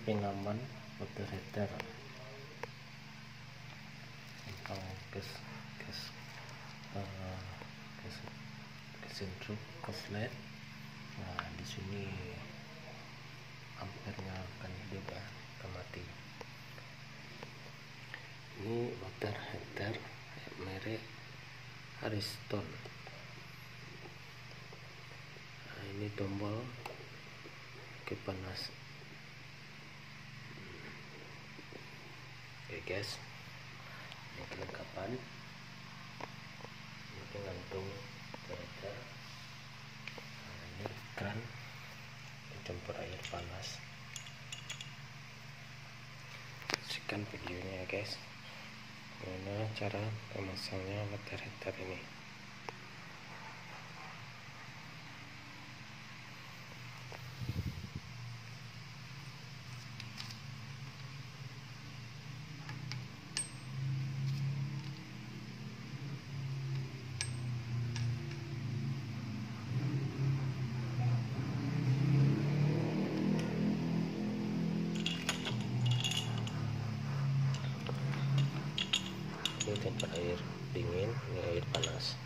pengaman water heater tentang gas intro koslet. Nah, di sini ampernya akan hidup ya, akan mati. Ini water heater merek Ariston. Nah, ini tombol panas. Oke guys, ini kelengkapan. Ini pengantung heater. Nah, ini keran pencampur air panas. Saksikan videonya ya guys, gimana cara memasangnya water heater ini. Ini tempat air dingin, ini air panas.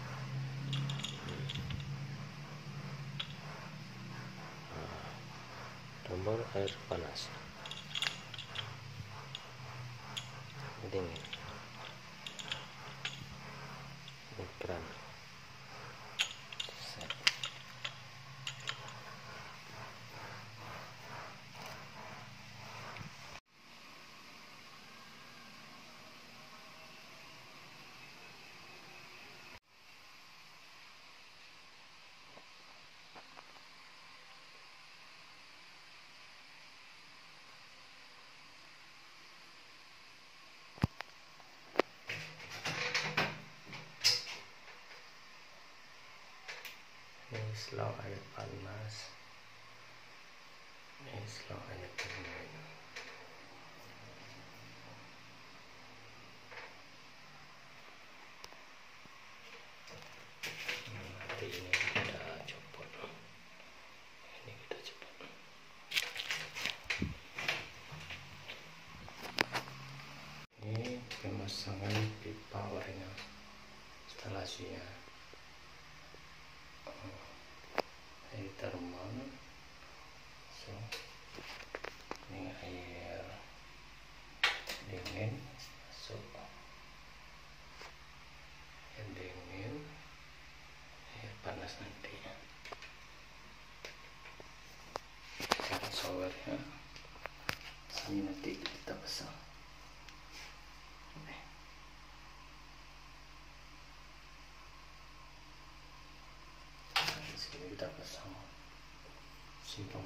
Tombol air panas, dingin. Ini keran. Set. Ini slow air panas, ini slow air dingin. Nanti ini kita copot, ini kita copot. Ini pemasangan pipa airnya, instalasinya. Air termal, so ini air dingin masuk, air dingin, air panas nanti. Cara showernya ini nanti kita pasang. Sini kita pasang simpang.